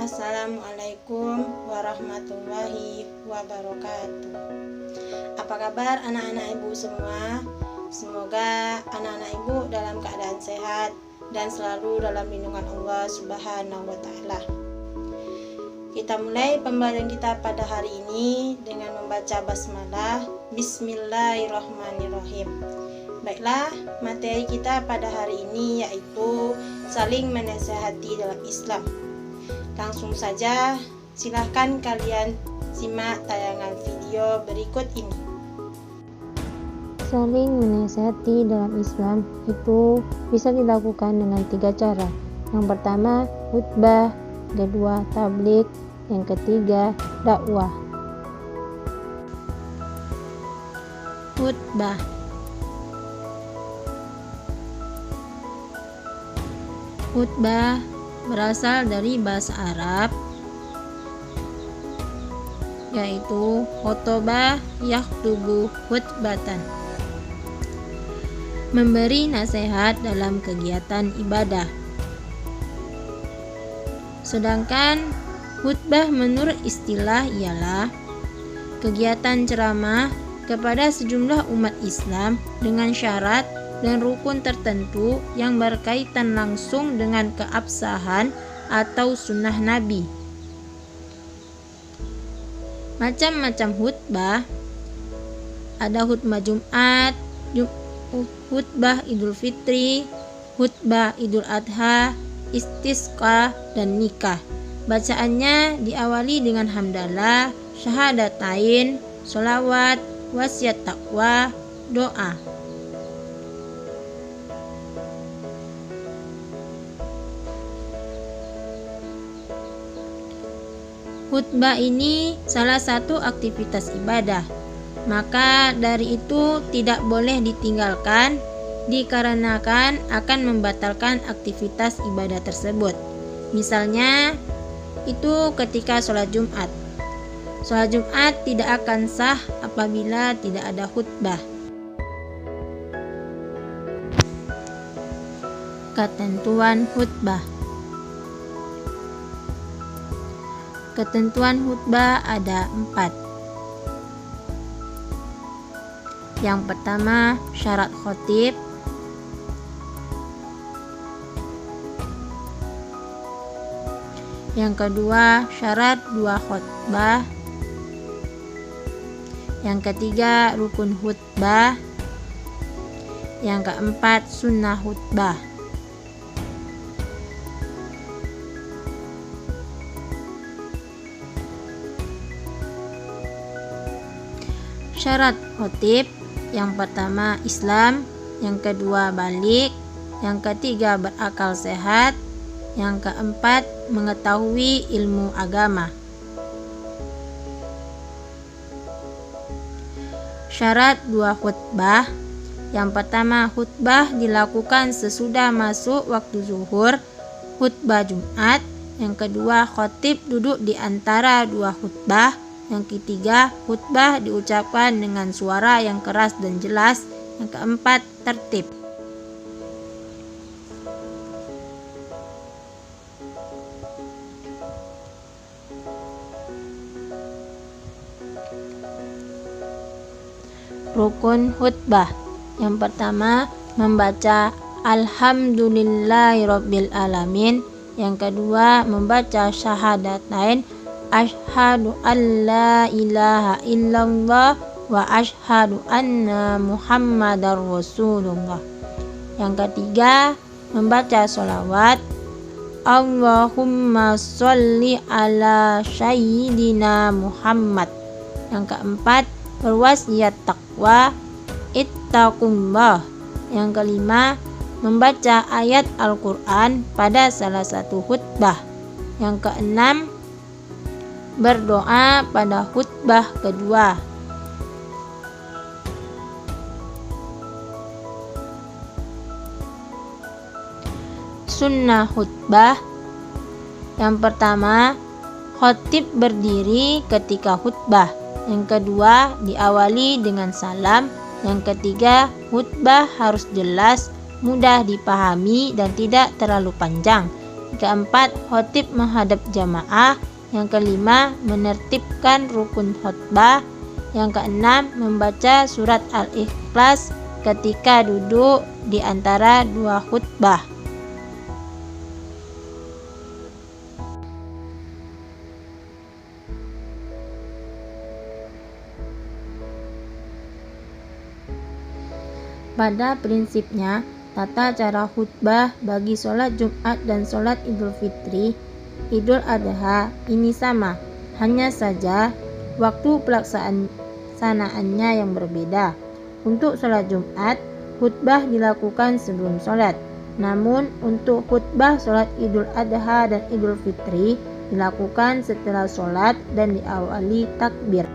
Assalamualaikum warahmatullahi wabarakatuh. Apa kabar anak-anak ibu semua? Semoga anak-anak ibu dalam keadaan sehat dan selalu dalam lindungan Allah Subhanahu wa Ta'ala. Kita mulai pembelajaran kita pada hari ini dengan membaca basmalah. Bismillahirrahmanirrahim. Baiklah, materi kita pada hari ini yaitu saling menasihati dalam Islam. Langsung saja, silahkan kalian simak tayangan video berikut ini. Saling menasihati dalam Islam itu bisa dilakukan dengan 3 cara. Yang pertama, khutbah, kedua, tabligh, yang ketiga, dakwah. Khutbah. Khutbah berasal dari bahasa Arab yaitu khotobah yakhtubu khutbatan, memberi nasihat dalam kegiatan ibadah. Sedangkan khutbah menurut istilah ialah kegiatan ceramah kepada sejumlah umat Islam dengan syarat dan rukun tertentu yang berkaitan langsung dengan keabsahan atau sunnah Nabi. Macam-macam khutbah, ada khutbah Jumat, khutbah Idul Fitri, khutbah Idul Adha, istisqa, dan nikah. Bacaannya diawali dengan hamdalah, syahadatain, sholawat, wasiat taqwa, doa. Khutbah ini salah satu aktivitas ibadah, maka dari itu tidak boleh ditinggalkan dikarenakan akan membatalkan aktivitas ibadah tersebut. Misalnya, itu ketika sholat Jumat. Sholat Jumat tidak akan sah apabila tidak ada khutbah. Ketentuan khutbah. Ketentuan khutbah ada 4. Yang pertama, syarat khotib. Yang kedua, syarat 2 khutbah. Yang ketiga, rukun khutbah. Yang keempat, sunnah khutbah. Syarat khotib, yang pertama Islam, yang kedua baligh, yang ketiga berakal sehat, yang keempat mengetahui ilmu agama. Syarat 2 khutbah, yang pertama khutbah dilakukan sesudah masuk waktu zuhur, khutbah Jumat, yang kedua khotib duduk di antara 2 khutbah, yang ketiga, khutbah diucapkan dengan suara yang keras dan jelas. Yang keempat, tertib. Rukun khutbah. Yang pertama, membaca Alhamdulillahirabbil alamin. Yang kedua, membaca syahadatain, asyhadu an la ilaha illallah wa asyhadu anna muhammadar rasulullah. Yang ketiga, membaca sholawat Allahumma sholli ala sayyidina Muhammad. Yang keempat, berwasiat takwa ittaqullah. Yang kelima, membaca ayat Al-Quran pada salah satu khutbah. Yang keenam, berdoa pada khutbah kedua. Sunnah khutbah. Yang pertama, khatib berdiri ketika khutbah. Yang kedua, diawali dengan salam. Yang ketiga, khutbah harus jelas, mudah dipahami dan tidak terlalu panjang. keempat, khotib menghadap jamaah. Yang kelima, menertibkan rukun khutbah. Yang keenam, membaca surat Al-Ikhlas ketika duduk di antara dua khutbah. Pada prinsipnya, tata cara khutbah bagi sholat Jumat dan sholat Idul Fitri, Idul Adha ini sama, hanya saja waktu pelaksanaannya yang berbeda. Untuk sholat Jumat, khutbah dilakukan sebelum sholat. Namun untuk khutbah sholat Idul Adha dan Idul Fitri dilakukan setelah sholat dan diawali takbir.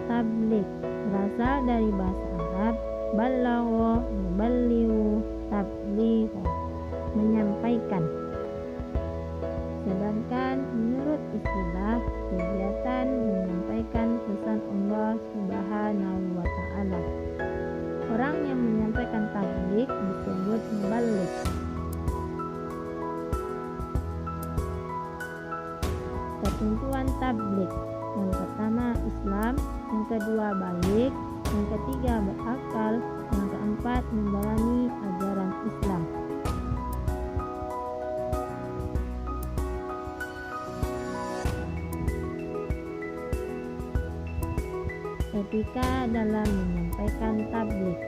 Tabligh berasal dari bahasa Arab balagha yuballighu tabligha, menyampaikan. Sedangkan menurut istilah, kegiatan menyampaikan pesan Allah Subhanahu wa Ta'ala. Orang yang menyampaikan tabligh disebut muballigh. Ketentuan tabligh: yang pertama Islam, yang kedua balik, yang ketiga berakal, yang keempat mendalami ajaran Islam. Etika dalam menyampaikan tabligh: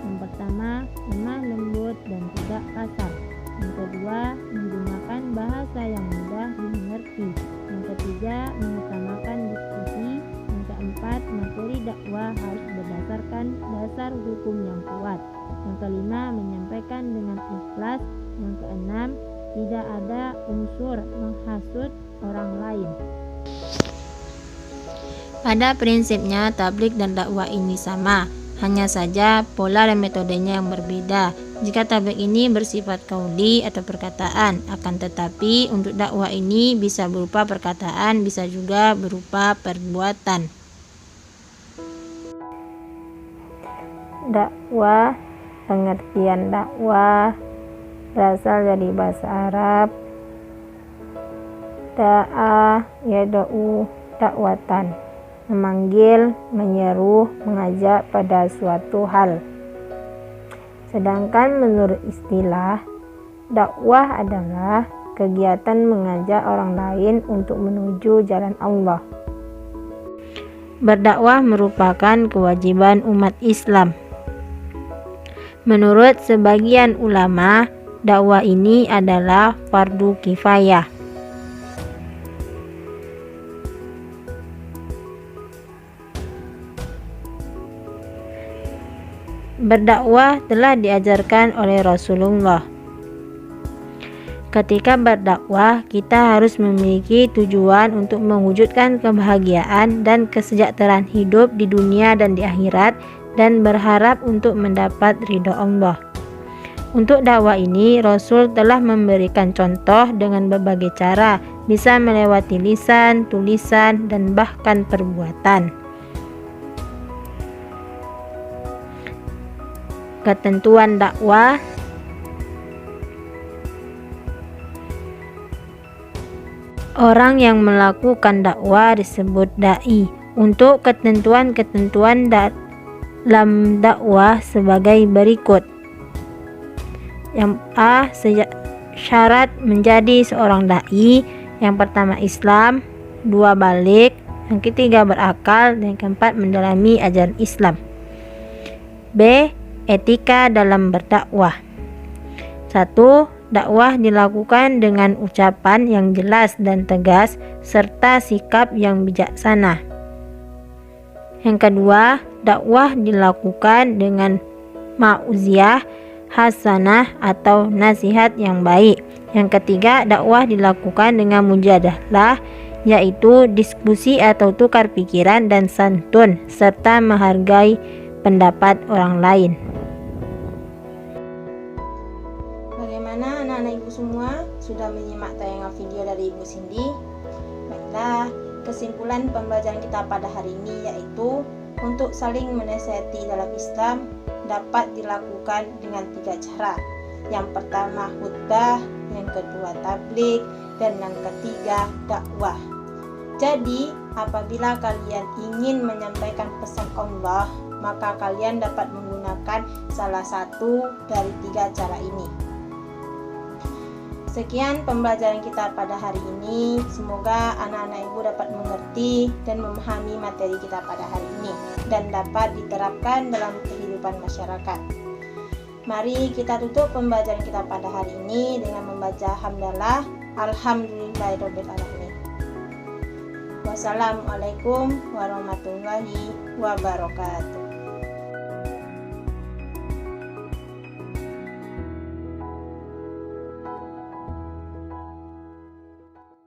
yang pertama, lemah lembut dan tidak kasar. Yang kedua, menggunakan bahasa yang mudah dimengerti. Yang ketiga, mengutamakan diskusi. Yang keempat, materi dakwah harus berdasarkan dasar hukum yang kuat. Yang kelima, menyampaikan dengan ikhlas. Yang keenam, tidak ada unsur menghasut orang lain. Pada prinsipnya, tabligh dan dakwah ini sama, hanya saja pola dan metodenya yang berbeda. Jika tabligh ini bersifat qauli atau perkataan, akan tetapi untuk dakwah ini bisa berupa perkataan, bisa juga berupa perbuatan. Dakwah, pengertian dakwah berasal dari bahasa Arab da'a yad'u dakwatan, memanggil, menyeru, mengajak pada suatu hal. Sedangkan menurut istilah, dakwah adalah kegiatan mengajak orang lain untuk menuju jalan Allah. Berdakwah merupakan kewajiban umat Islam. Menurut sebagian ulama, dakwah ini adalah fardu kifayah. Berdakwah telah diajarkan oleh Rasulullah. Ketika berdakwah, kita harus memiliki tujuan untuk mewujudkan kebahagiaan dan kesejahteraan hidup di dunia dan di akhirat, dan berharap untuk mendapat ridho Allah. Untuk dakwah ini, Rasul telah memberikan contoh dengan berbagai cara, bisa melewati lisan, tulisan, dan bahkan perbuatan. Ketentuan dakwah: orang yang melakukan dakwah disebut dai. Untuk ketentuan-ketentuan dalam dakwah sebagai berikut. Yang A, syarat menjadi seorang dai. Yang pertama Islam, dua balik, yang ketiga berakal, dan yang keempat mendalami ajaran Islam. B, etika dalam berdakwah. 1. Dakwah dilakukan dengan ucapan yang jelas dan tegas serta sikap yang bijaksana. Yang kedua, dakwah dilakukan dengan mau'ziyah hasanah atau nasihat yang baik. Yang ketiga, dakwah dilakukan dengan mujadalah, yaitu diskusi atau tukar pikiran dan santun serta menghargai pendapat orang lain. Bagaimana anak-anak ibu semua? Sudah menyimak tayangan video dari Ibu Cindy? Baiklah, kesimpulan pembelajaran kita pada hari ini yaitu untuk saling menasihati dalam Islam dapat dilakukan dengan 3 cara. Yang pertama khutbah, yang kedua tabligh, dan yang ketiga dakwah. Jadi, apabila kalian ingin menyampaikan pesan Allah, maka kalian dapat menggunakan salah satu dari 3 cara ini. Sekian pembelajaran kita pada hari ini. Semoga anak-anak ibu dapat mengerti dan memahami materi kita pada hari ini dan dapat diterapkan dalam kehidupan masyarakat. Mari kita tutup pembelajaran kita pada hari ini dengan membaca hamdalah. Alhamdulillahirabbil alamin. Wassalamualaikum warahmatullahi wabarakatuh.